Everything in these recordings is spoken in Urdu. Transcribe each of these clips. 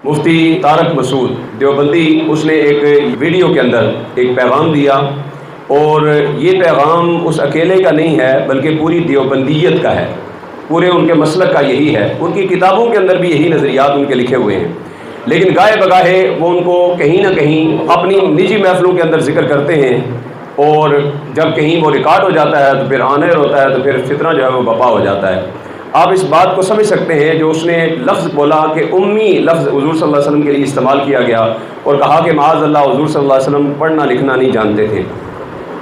مفتی طارق مسعود دیوبندی، اس نے ایک ویڈیو کے اندر ایک پیغام دیا، اور یہ پیغام اس اکیلے کا نہیں ہے بلکہ پوری دیوبندیت کا ہے، پورے ان کے مسلک کا یہی ہے۔ ان کی کتابوں کے اندر بھی یہی نظریات ان کے لکھے ہوئے ہیں، لیکن گاہے بگاہے وہ ان کو کہیں نہ کہیں اپنی نجی محفلوں کے اندر ذکر کرتے ہیں، اور جب کہیں وہ ریکارڈ ہو جاتا ہے تو پھر آن ایئر ہوتا ہے تو پھر فتنہ جو ہے وہ بپا ہو جاتا ہے۔ آپ اس بات کو سمجھ سکتے ہیں جو اس نے لفظ بولا کہ امی لفظ حضور صلی اللہ علیہ وسلم کے لیے استعمال کیا گیا، اور کہا کہ معاذ اللہ حضور صلی اللہ علیہ وسلم پڑھنا لکھنا نہیں جانتے تھے۔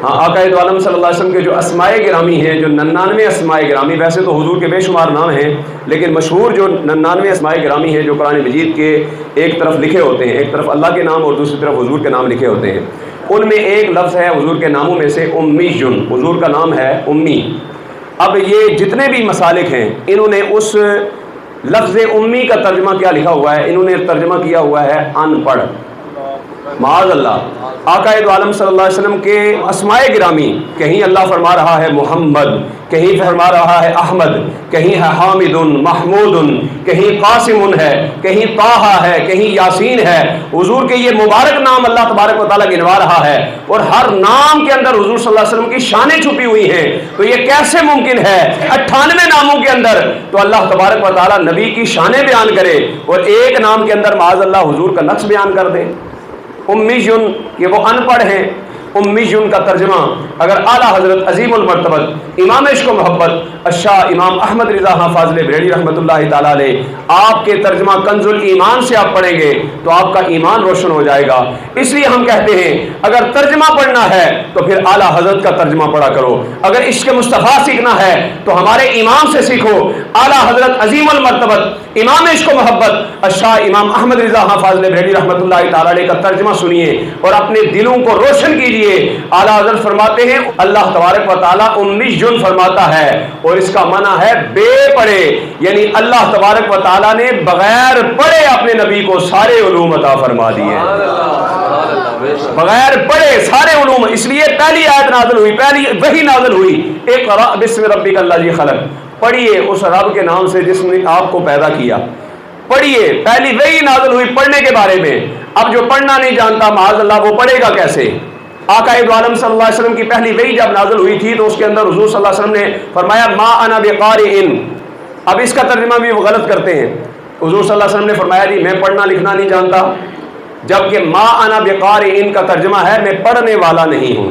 ہاں، آقا دو عالم صلی اللہ علیہ وسلم کے جو اسماء گرامی ہیں، جو 99 اسماء گرامی، ویسے تو حضور کے بے شمار نام ہیں لیکن مشہور جو 99 اسماء گرامی ہیں جو قرآن مجید کے ایک طرف لکھے ہوتے ہیں، ایک طرف اللہ کے نام اور دوسری طرف حضور کے نام لکھے ہوتے ہیں، ان میں ایک لفظ ہے حضور کے ناموں میں سے امی جن، حضور کا نام ہے امی۔ اب یہ جتنے بھی مسالک ہیں انہوں نے اس لفظ امی کا ترجمہ کیا لکھا ہوا ہے؟ انہوں نے ترجمہ کیا ہوا ہے ان پڑھ، معاذ اللہ۔ آقا دو عالم صلی اللہ علیہ وسلم کے اسماء گرامی، کہیں اللہ فرما رہا ہے محمد، کہیں فرما رہا ہے احمد، کہیں ہے حامد محمود، کہیں قاسم ہے، کہیں طٰہٰ ہے، کہیں یاسین ہے۔ حضور کے یہ مبارک نام اللہ تبارک و تعالیٰ گنوا رہا ہے، اور ہر نام کے اندر حضور صلی اللہ علیہ وسلم کی شانیں چھپی ہوئی ہیں۔ تو یہ کیسے ممکن ہے 98 ناموں کے اندر تو اللہ تبارک و تعالیٰ نبی کی شانیں بیان کرے اور ایک نام کے اندر معاذ اللہ حضور کا نقص بیان کر دے؟ امی جن کہ وہ ان پڑھ ہیں۔ امی جن کا ترجمہ اگر اعلیٰ حضرت عظیم المرتبت امام عشق و محبت الشاہ امام احمد رضا خان فاضل بریلوی رحمۃ اللہ تعالیٰ علیہ آپ کے ترجمہ کنز الایمان سے آپ پڑھیں گے تو آپ کا ایمان روشن ہو جائے گا۔ اس لیے ہم کہتے ہیں اگر ترجمہ پڑھنا ہے تو پھر اعلیٰ حضرت کا ترجمہ پڑھا کرو، اگر عشق مصطفیٰ سیکھنا ہے تو ہمارے امام سے سیکھو۔ اعلیٰ حضرت عظیم المرتبت امام عشق و محبت الشاہ امام احمد رضا خان فاضل بریلوی رحمۃ اللہ تعالیٰ علیہ کا ترجمہ سنیے اور اپنے دلوں کو روشن کیجیے۔ اعلیٰ حضرت فرماتے ہیں اللہ تبارک و تعالیٰ امی جن فرماتا ہے، اور اس کا معنی ہے بے پڑھے، یعنی اللہ تبارک و تعالیٰ نے بغیر پڑھے اپنے نبی کو سارے علوم عطا فرما دیے، بغیر پڑھے سارے علوم۔ اس لیے پہلی آیت نازل ہوئی، پہلی وحی نازل ہوئی، اقرأ بسم ربک الذی خلق، پڑھیے اس رب کے نام سے جس نے آپ کو پیدا کیا، پڑھیے۔ پہلی وحی نازل ہوئی پڑھنے کے بارے میں۔ اب جو پڑھنا نہیں جانتا معاذ اللہ وہ پڑھے گا کیسے؟ آقا دو عالم صلی اللہ علیہ وسلم کی پہلی وحی جب نازل ہوئی تھی تو اس کے اندر حضور صلی اللہ علیہ وسلم نے فرمایا ما انا بقارئ۔ اب اس کا ترجمہ بھی وہ غلط کرتے ہیں۔ حضور صلی اللہ علیہ وسلم نے فرمایا جی میں پڑھنا لکھنا نہیں جانتا، جبکہ ما انا بقارئ کا ترجمہ ہے میں پڑھنے والا نہیں ہوں،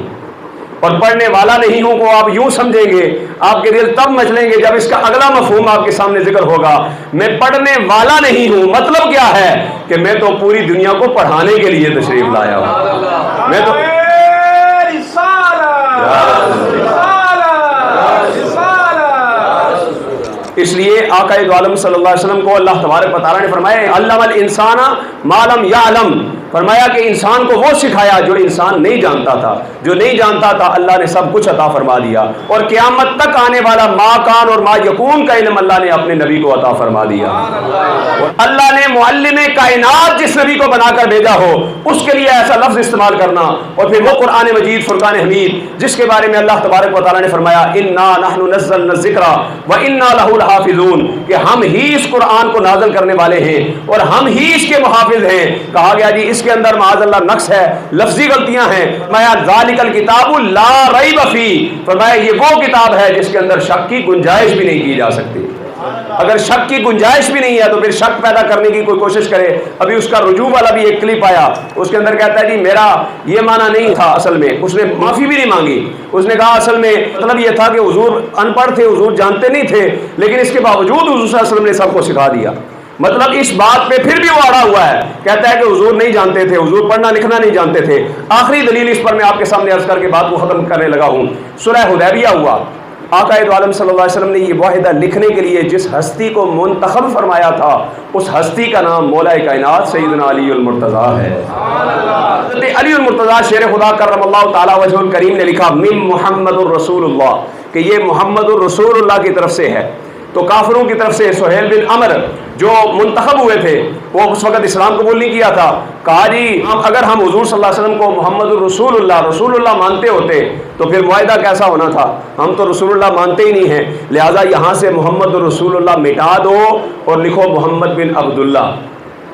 اور پڑھنے والا نہیں ہوں کو آپ یوں سمجھیں گے، آپ کے دل تب مچلیں گے جب اس کا اگلا مفہوم آپ کے سامنے ذکر ہوگا۔ میں پڑھنے والا نہیں ہوں مطلب کیا ہے کہ میں تو پوری دنیا کو پڑھانے کے لیے تشریف لایا ہوں، میں تو اس لیے آقا دو عالم صلی اللہ علیہ وسلم کو اللہ تبارک و تعالیٰ نے فرمایا علم الانسان ما لم یعلم، فرمایا کہ انسان کو وہ سکھایا جو انسان نہیں جانتا تھا، جو نہیں جانتا تھا اللہ نے سب کچھ عطا فرما دیا، اور قیامت تک آنے والا ما کان اور ما یکون کا علم اللہ نے اپنے نبی کو عطا فرما دیا۔ اور اللہ نے معلم کائنات جس نبی کو بنا کر بھیجا ہو اس کے لیے ایسا لفظ استعمال کرنا، اور پھر وہ قرآن مجید فرقان حمید جس کے بارے میں اللہ تبارک و تعالیٰ نے فرمایا انا نحن نزلنا الذکر وانا لہ لحافظون، کہ ہم ہی اس قرآن کو نازل کرنے والے ہیں اور ہم ہی اس کے محافظ ہیں۔ کہا گیا جی اس کے اندر معاذ اللہ نقص ہے، لفظی غلطیاں ہیں۔ فرمایا ذالک الکتاب لا ریب فیہ، فرمایا یہ وہ کتاب ہے جس کے اندر شک کی گنجائش بھی نہیں کی جا سکتی۔ اگر شک کی گنجائش بھی نہیں ہے تو پھر شک پیدا کرنے کی کوئی کوشش کرے۔ ابھی اس کا رجوع والا بھی ایک کلپ آیا، اس کے اندر کہتا ہے جی میرا یہ معنی نہیں تھا، اصل میں اس نے معافی بھی نہیں مانگی، اس نے کہا اصل میں مطلب یہ تھا کہ حضور ان پڑھ تھے، حضور جانتے نہیں تھے، لیکن اس کے باوجود حضور صلی اللہ علیہ وسلم نے سب کو سکھا دیا۔ مطلب اس بات پہ پھر بھی وہ اڑا ہوا ہے، کہتا ہے کہ حضور نہیں جانتے تھے، حضور پڑھنا لکھنا نہیں جانتے تھے۔ آخری دلیل اس پر میں آپ کے سامنے عرض کر کے بات کو ختم کرنے لگا ہوں۔ سورہ حدیبیہ ہوا، آقا دو عالم صلی اللہ علیہ وسلم نے یہ معاہدہ لکھنے کے لیے جس ہستی کو منتخب فرمایا تھا اس ہستی کا نام مولا کائنات سیدنا علی المرتضیٰ ہے۔ علی المرتضیٰ شیر خدا کرم اللہ تعالی وجہ الکریم نے لکھا من محمد الرسول اللہ، کہ یہ محمد الرسول اللہ کی طرف سے ہے۔ تو کافروں کی طرف سے سہیل بن عمر جو منتخب ہوئے تھے وہ اس وقت اسلام قبول نہیں کیا تھا، کہا جی اگر ہم حضور صلی اللہ علیہ وسلم کو محمد الرسول اللہ رسول اللہ مانتے ہوتے تو پھر معاہدہ کیسا ہونا تھا، ہم تو رسول اللہ مانتے ہی نہیں ہیں، لہٰذا یہاں سے محمد الرسول اللہ مٹا دو اور لکھو محمد بن عبداللہ۔